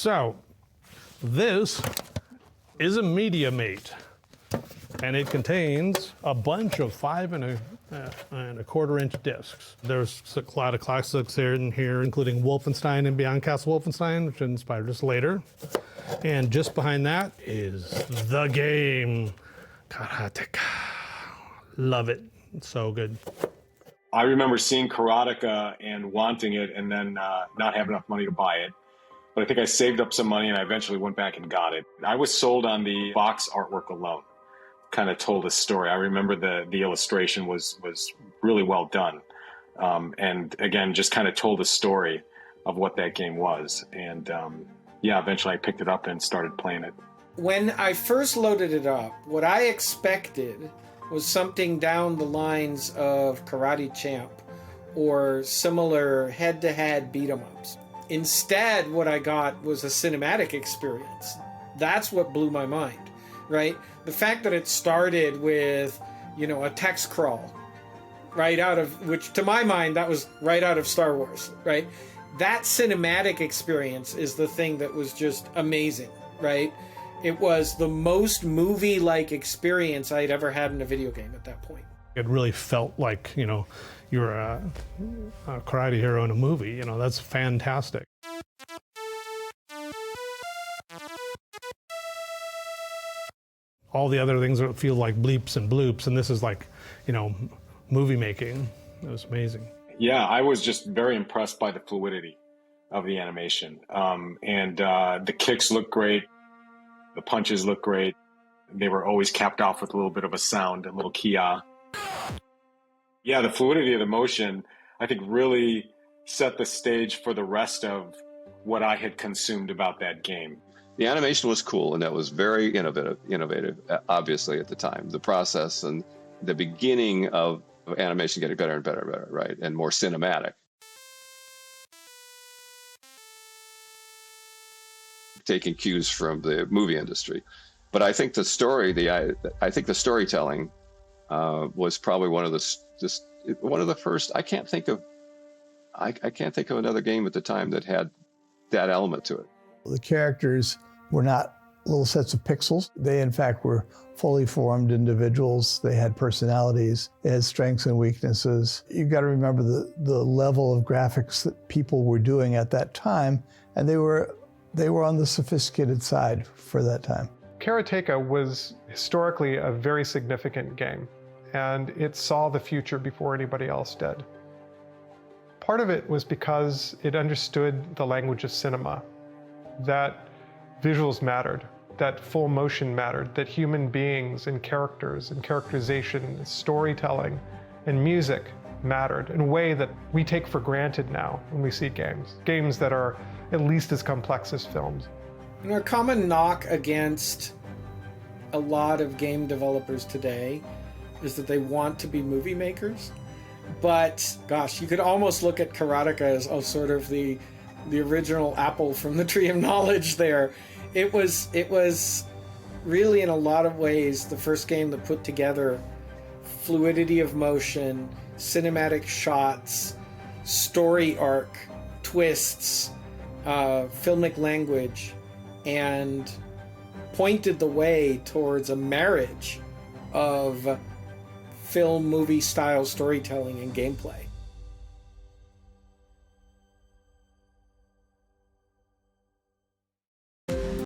So, this is a MediaMate, and it contains a bunch of 5 1/4 inch discs. There's a lot of classics here, including Wolfenstein and Beyond Castle Wolfenstein, which inspired us later. And just behind that is the game, Karateka. Love it. It's so good. I remember seeing Karateka and wanting it, and then not have enough money to buy it. But I think I saved up some money, and I eventually went back and got it. I was sold on the box artwork alone. Kind of told a story. I remember the illustration was really well done, and again, just kind of told a story of what that game was. And yeah, eventually I picked it up and started playing it. When I first loaded it up, what I expected was something down the lines of Karate Champ or similar head-to-head beat-em-ups. Instead, what I got was a cinematic experience. That's what blew my mind, right? The fact that it started with, a text crawl, right out of, which to my mind, that was right out of Star Wars, right? That cinematic experience is the thing that was just amazing, right? It was the most movie-like experience I had ever had in a video game at that point. It really felt like, you're a karate hero in a movie. That's fantastic. All the other things feel like bleeps and bloops, and this is like, movie making. It was amazing. Yeah, I was just very impressed by the fluidity of the animation. And the kicks look great. The punches look great. They were always capped off with a little bit of a sound, a little kia. Yeah, the fluidity of the motion, I think, really set the stage for the rest of what I had consumed about that game. The animation was cool, and that was very innovative, obviously, at the time. The process and the beginning of animation getting better and better, right? And more cinematic. Taking cues from the movie industry. But I think the storytelling was probably one of the first. I can't think of another game at the time that had that element to it. The characters were not little sets of pixels. They, in fact, were fully formed individuals. They had personalities. They had strengths and weaknesses. You've got to remember the level of graphics that people were doing at that time, and they were on the sophisticated side for that time. Karateka was historically a very significant game, and it saw the future before anybody else did. Part of it was because it understood the language of cinema, that visuals mattered, that full motion mattered, that human beings and characters and characterization, and storytelling and music mattered in a way that we take for granted now when we see games that are at least as complex as films. A common knock against a lot of game developers today is that they want to be movie makers. But gosh, you could almost look at Karateka as sort of the original apple from the tree of knowledge there. It was really, in a lot of ways, the first game that put together fluidity of motion, cinematic shots, story arc, twists, filmic language, and pointed the way towards a marriage of film movie style storytelling and gameplay.